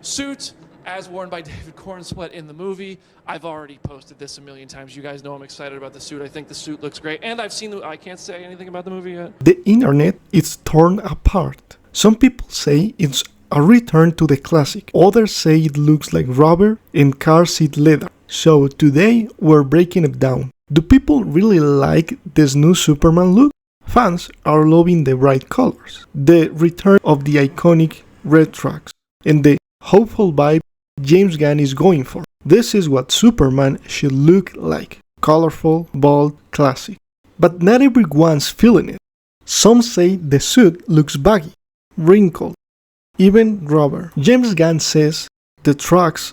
suit as worn by David Cornsweet in the movie. I've already posted this a million times. You guys know I'm excited about the suit. I think the suit looks great. And I can't say anything about the movie yet. The internet is torn apart. Some people say it's a return to the classic. Others say it looks like rubber and car seat leather. So today we're breaking it down. Do people really like this new Superman look? Fans are loving the bright colors, the return of the iconic red tracks, and the hopeful vibe James Gunn is going for. This is what Superman should look like. Colorful, bold, classic. But not everyone's feeling it. Some say the suit looks baggy, wrinkled, even rubber. James Gunn says the tracks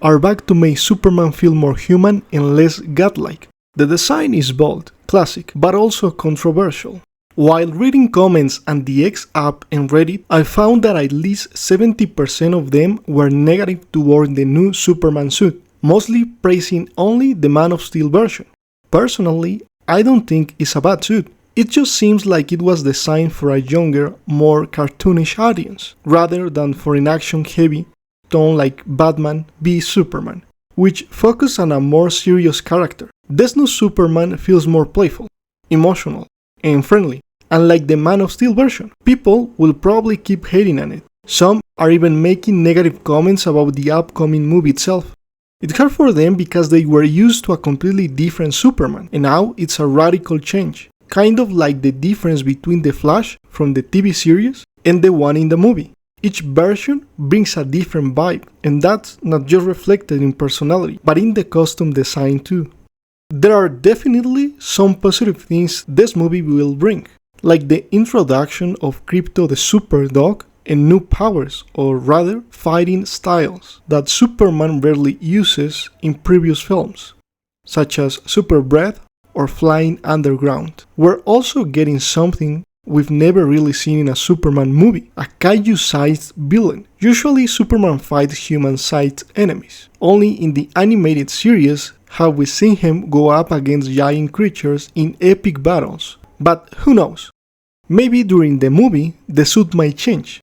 are back to make Superman feel more human and less godlike. The design is bold, classic, but also controversial. While reading comments on the X app and Reddit, I found that at least 70% of them were negative toward the new Superman suit, mostly praising only the Man of Steel version. Personally, I don't think it's a bad suit. It just seems like it was designed for a younger, more cartoonish audience, rather than for an action-heavy tone like Batman v Superman, which focus on a more serious character. This new Superman feels more playful, emotional, and friendly, unlike the Man of Steel version. People will probably keep hating on it. Some are even making negative comments about the upcoming movie itself. It's hard for them because they were used to a completely different Superman, and now it's a radical change, kind of like the difference between the Flash from the TV series and the one in the movie. Each version brings a different vibe, and that's not just reflected in personality, but in the costume design too. There are definitely some positive things this movie will bring, like the introduction of Krypto the super dog and new powers, or rather fighting styles, that Superman rarely uses in previous films, such as super breath or flying underground. We're also getting something we've never really seen in a Superman movie, a kaiju-sized villain. Usually Superman fights human-sized enemies. Only in the animated series have we seen him go up against giant creatures in epic battles. But who knows? Maybe during the movie, the suit might change.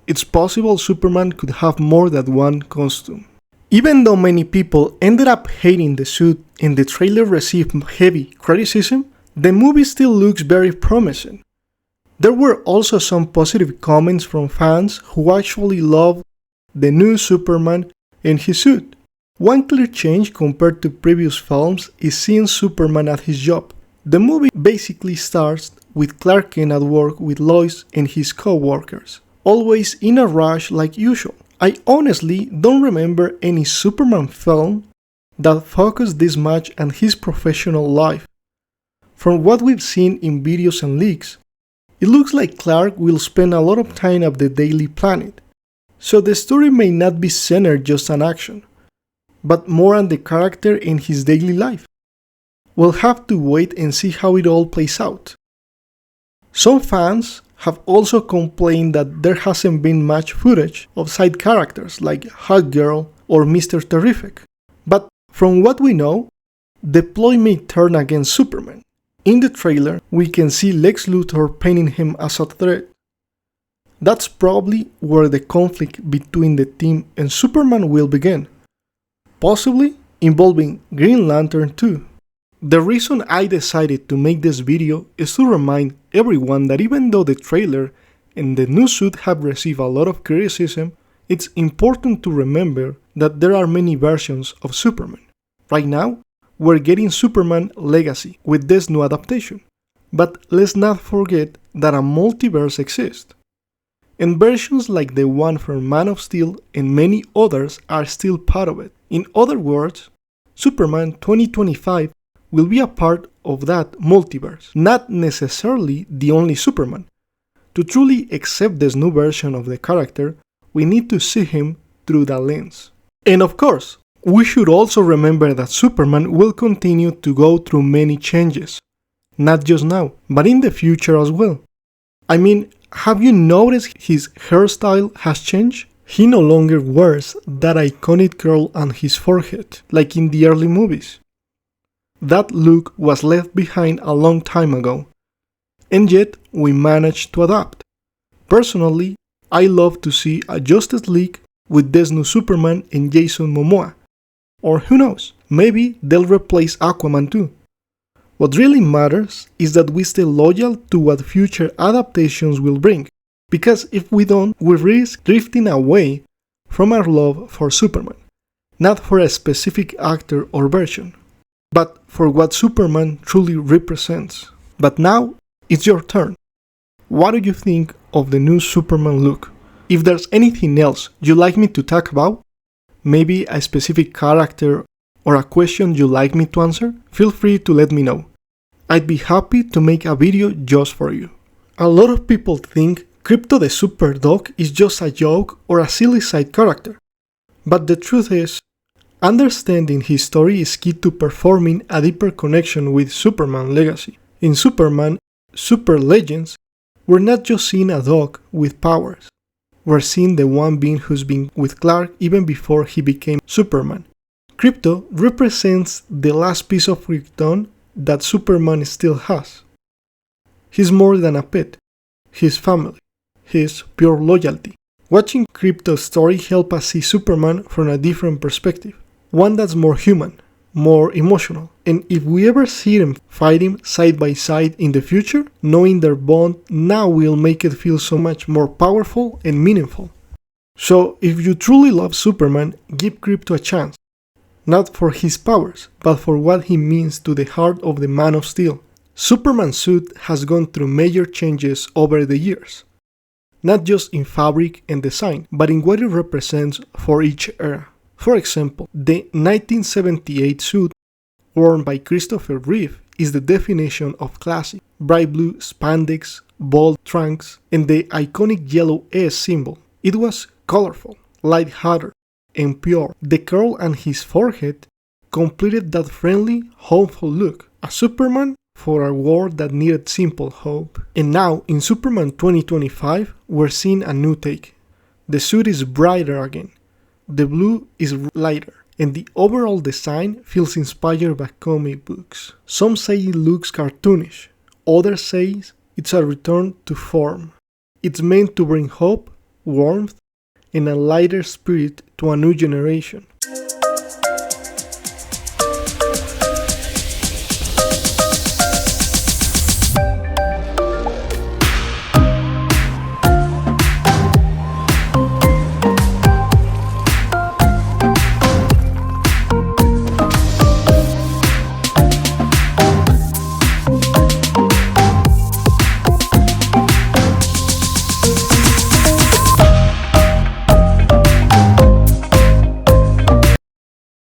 It's possible Superman could have more than one costume. Even though many people ended up hating the suit and the trailer received heavy criticism, the movie still looks very promising. There were also some positive comments from fans who actually loved the new Superman and his suit. One clear change compared to previous films is seeing Superman at his job. The movie basically starts with Clark Kent at work with Lois and his co-workers, always in a rush like usual. I honestly don't remember any Superman film that focused this much on his professional life. From what we've seen in videos and leaks, it looks like Clark will spend a lot of time at the Daily Planet, so the story may not be centered just on action, but more on the character in his daily life. We'll have to wait and see how it all plays out. Some fans have also complained that there hasn't been much footage of side characters like Hawkgirl or Mr. Terrific, but from what we know, the ploy may turn against Superman. In the trailer, we can see Lex Luthor painting him as a threat. That's probably where the conflict between the team and Superman will begin, possibly involving Green Lantern too. The reason I decided to make this video is to remind everyone that even though the trailer and the new suit have received a lot of criticism, it's important to remember that there are many versions of Superman. Right now, we're getting Superman Legacy with this new adaptation. But let's not forget that a multiverse exists, and versions like the one from Man of Steel and many others are still part of it. In other words, Superman 2025 will be a part of that multiverse, not necessarily the only Superman. To truly accept this new version of the character, we need to see him through that lens. And of course, we should also remember that Superman will continue to go through many changes, not just now, but in the future as well. I mean, have you noticed his hairstyle has changed? He no longer wears that iconic curl on his forehead, like in the early movies. That look was left behind a long time ago, and yet we managed to adapt. Personally, I love to see a Justice League with this new Superman and Jason Momoa. Or who knows, maybe they'll replace Aquaman too. What really matters is that we stay loyal to what future adaptations will bring, because if we don't, we risk drifting away from our love for Superman, not for a specific actor or version, but for what Superman truly represents. But now, it's your turn. What do you think of the new Superman look? If there's anything else you'd like me to talk about, maybe a specific character or a question you'd like me to answer, feel free to let me know. I'd be happy to make a video just for you. A lot of people think Krypto the Super Dog is just a joke or a silly side character. But the truth is, understanding his story is key to performing a deeper connection with Superman legacy. In Superman Super Legends, we're not just seeing a dog with powers. We're seeing the one being who's been with Clark even before he became Superman. Krypto represents the last piece of Krypton that Superman still has. He's more than a pet. He's family. He's pure loyalty. Watching Krypto's story helps us see Superman from a different perspective. One that's more human, more emotional. And if we ever see them fighting side by side in the future, knowing their bond now will make it feel so much more powerful and meaningful. So if you truly love Superman, give Krypto a chance. Not for his powers, but for what he means to the heart of the Man of Steel. Superman's suit has gone through major changes over the years. Not just in fabric and design, but in what it represents for each era. For example, the 1978 suit worn by Christopher Reeve is the definition of classic. Bright blue spandex, bold trunks, and the iconic yellow S symbol. It was colorful, light-hearted, and pure. The curl on his forehead completed that friendly, hopeful look. A Superman for a world that needed simple hope. And now, in Superman 2025, we're seeing a new take. The suit is brighter again. The blue is lighter, and the overall design feels inspired by comic books. Some say it looks cartoonish, others say it's a return to form. It's meant to bring hope, warmth, and a lighter spirit to a new generation.